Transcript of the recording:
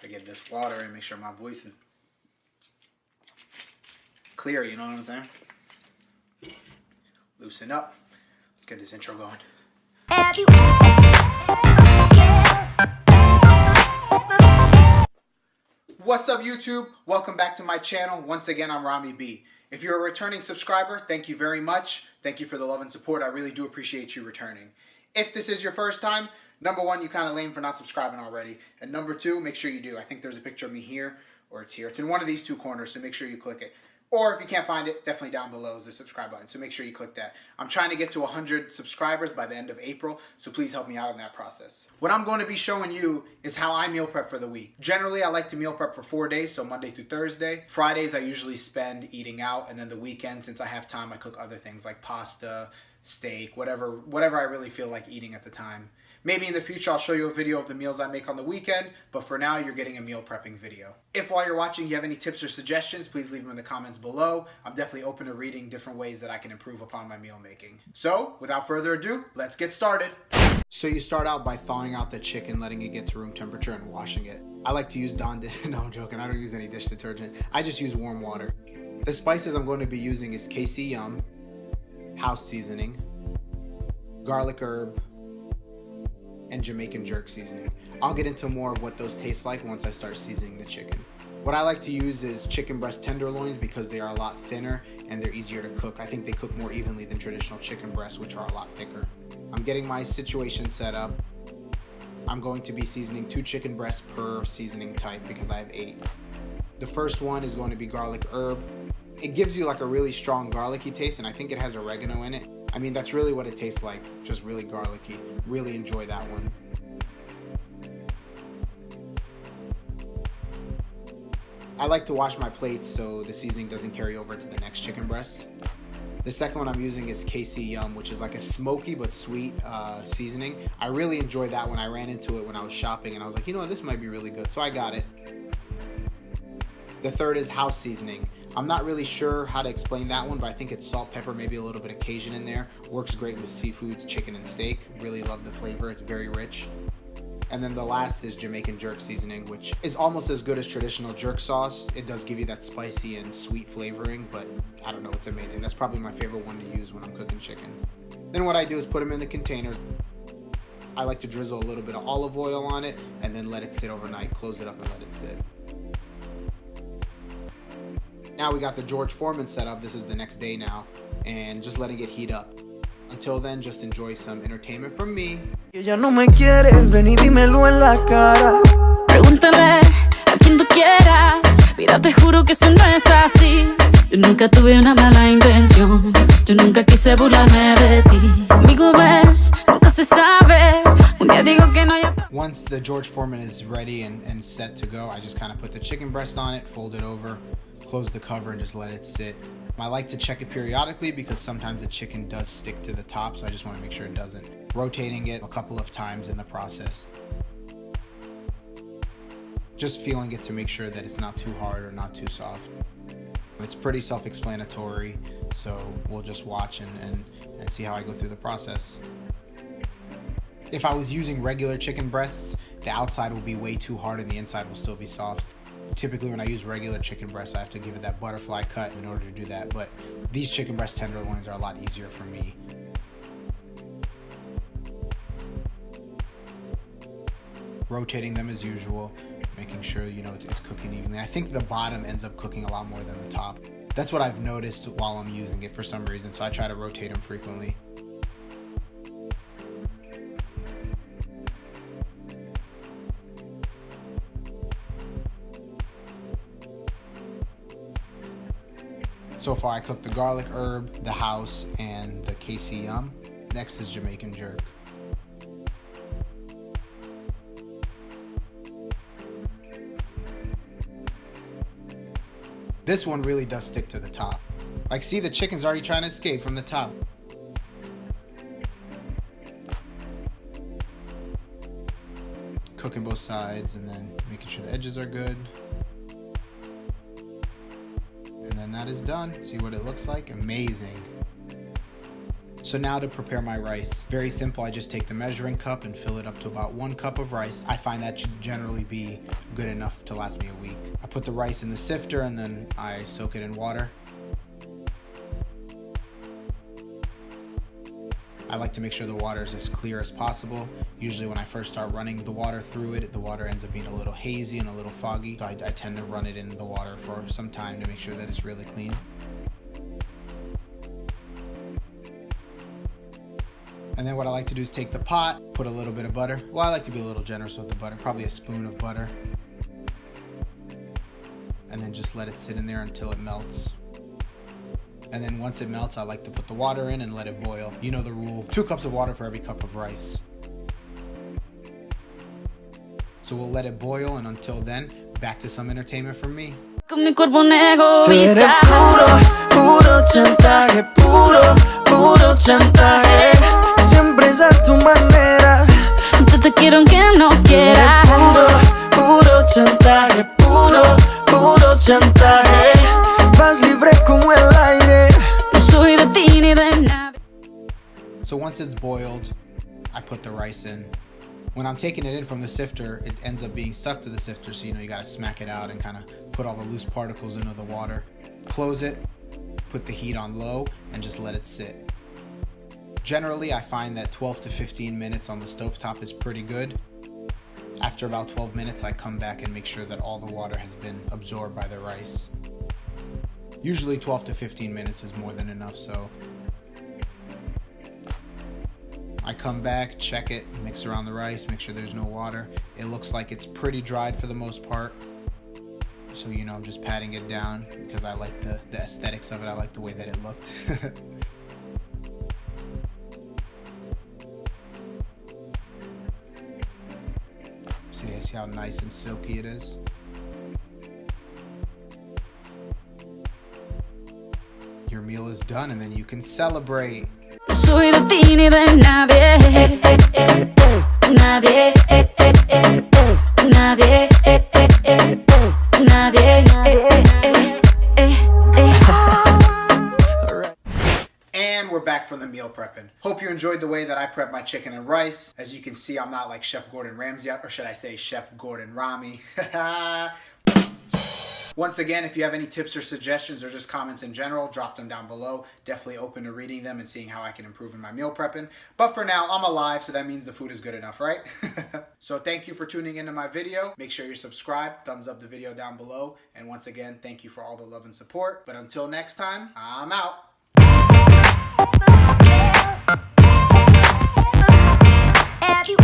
I get this water and make sure my voice is clear, you know what I'm saying? Loosen up. Let's get this intro going. What's up, YouTube? Welcome back to my channel. Once again, I'm Ramy B. If you're a returning subscriber, thank you very much. Thank you for the love and support. I really do appreciate you returning. If this is your first time, number one, you kind of lame for not subscribing already. And number two, make sure you do. I think there's a picture of me here, or it's here. It's in one of these two corners, so make sure you click it. Or if you can't find it, definitely down below is the subscribe button, so make sure you click that. I'm trying to get to 100 subscribers by the end of April, so please help me out in that process. What I'm going to be showing you is how I meal prep for the week. Generally, I like to meal prep for 4 days, so Monday through Thursday. Fridays, I usually spend eating out, and then the weekend, since I have time, I cook other things like pasta, steak, whatever I really feel like eating at the time. Maybe in the future I'll show you a video of the meals I make on the weekend, but for now you're getting a meal prepping video. If while you're watching you have any tips or suggestions, please leave them in the comments below. I'm definitely open to reading different ways that I can improve upon my meal making. So without further ado, let's get started. So you start out by thawing out the chicken, letting it get to room temperature and washing it. I like to use Dawn dish. No, I'm joking. I don't use any dish detergent. I just use warm water. The spices I'm going to be using is KC Yum, house seasoning, garlic herb, and Jamaican jerk seasoning. I'll get into more of what those taste like once I start seasoning the chicken. What I like to use is chicken breast tenderloins because they are a lot thinner and they're easier to cook. I think they cook more evenly than traditional chicken breasts, which are a lot thicker. I'm getting my situation set up. I'm going to be seasoning 2 chicken breasts per seasoning type because I have 8. The first one is going to be garlic herb. It gives you like a really strong garlicky taste, and I think it has oregano in it. I mean, that's really what it tastes like, just really garlicky. Really enjoy that one. I like to wash my plates so the seasoning doesn't carry over to the next chicken breast. The second one I'm using is KC Yum, which is like a smoky but sweet seasoning. I really enjoyed that one. I ran into it when I was shopping and I was like, you know what, this might be really good. So I got it. The third is house seasoning. I'm not really sure how to explain that one, but I think it's salt, pepper, maybe a little bit of Cajun in there. Works great with seafoods, chicken, and steak. Really love the flavor. It's very rich. And then the last is Jamaican jerk seasoning, which is almost as good as traditional jerk sauce. It does give you that spicy and sweet flavoring, but I don't know, it's amazing. That's probably my favorite one to use when I'm cooking chicken. Then what I do is put them in the container. I like to drizzle a little bit of olive oil on it and then let it sit overnight. Close it up and let it sit. Now we got the George Foreman set up. This is the next day now, and just letting it heat up. Until then, just enjoy some entertainment from me. Ella no me quiere, ven y dímelo en la cara. Pregúntale a quien tú quieras. Mira, te juro que eso no es así. Yo nunca tuve una mala intención. Yo nunca quise burlarme de ti. Conmigo ves, nunca se sabe. Un día digo que no hay otra. Once the George Foreman is ready and set to go, I just kind of put the chicken breast on it, fold it over, close the cover, and just let it sit. I like to check it periodically because sometimes the chicken does stick to the top, so I just want to make sure it doesn't. Rotating it a couple of times in the process. Just feeling it to make sure that it's not too hard or not too soft. It's pretty self-explanatory, so we'll just watch and see how I go through the process. If I was using regular chicken breasts, the outside will be way too hard and the inside will still be soft. Typically when I use regular chicken breasts, I have to give it that butterfly cut in order to do that, but these chicken breast tenderloins are a lot easier for me. Rotating them as usual, making sure, you know, it's cooking evenly. I think the bottom ends up cooking a lot more than the top. That's what I've noticed while I'm using it for some reason, so I try to rotate them frequently. So far I cooked the garlic herb, the house, and the KC Yum. Next is Jamaican jerk. This one really does stick to the top. Like, see, the chicken's already trying to escape from the top. Cooking both sides and then making sure the edges are good. And then that is done. See what it looks like? Amazing. So now to prepare my rice. Very simple, I just take the measuring cup and fill it up to about 1 cup of rice. I find that should generally be good enough to last me a week. I put the rice in the sifter and then I soak it in water. I like to make sure the water is as clear as possible. Usually when I first start running the water through it, the water ends up being a little hazy and a little foggy. So I tend to run it in the water for some time to make sure that it's really clean. And then what I like to do is take the pot, put a little bit of butter. Well, I like to be a little generous with the butter, probably a spoon of butter. And then just let it sit in there until it melts. And then once it melts, I like to put the water in and let it boil. You know the rule, 2 cups of water for every cup of rice. So we'll let it boil, and until then, back to some entertainment from me. Con mi cuerpo un Tú eres egoísta. puro chantaje, puro chantaje. Siempre es a tu manera. Yo te quiero aunque no Tú eres quieras. puro chantaje, puro chantaje. Vas libre como el aire. No soy de ti ni de nadie. So once it's boiled, I put the rice in. When I'm taking it in from the sifter, it ends up being stuck to the sifter, so you know you gotta smack it out and kind of put all the loose particles into the water. Close it, put the heat on low, and just let it sit. Generally, I find that 12 to 15 minutes on the stovetop is pretty good. After about 12 minutes, I come back and make sure that all the water has been absorbed by the rice. Usually 12 to 15 minutes is more than enough, so I come back, check it, mix around the rice, make sure there's no water. It looks like it's pretty dried for the most part. So, you know, I'm just patting it down because I like the aesthetics of it. I like the way that it looked. See how nice and silky it is? Your meal is done and then you can celebrate. No soy de ti ni de nadie. Nadie. Nadie. And we're back from the meal prepping. Hope you enjoyed the way that I prep my chicken and rice. As you can see, I'm not like Chef Gordon Ramsay, or should I say Chef Gordon Ramy. Once again, if you have any tips or suggestions or just comments in general, drop them down below. Definitely open to reading them and seeing how I can improve in my meal prepping. But for now, I'm alive, so that means the food is good enough, right? So thank you for tuning into my video. Make sure you're subscribed, thumbs up the video down below. And once again, thank you for all the love and support. But until next time, I'm out. You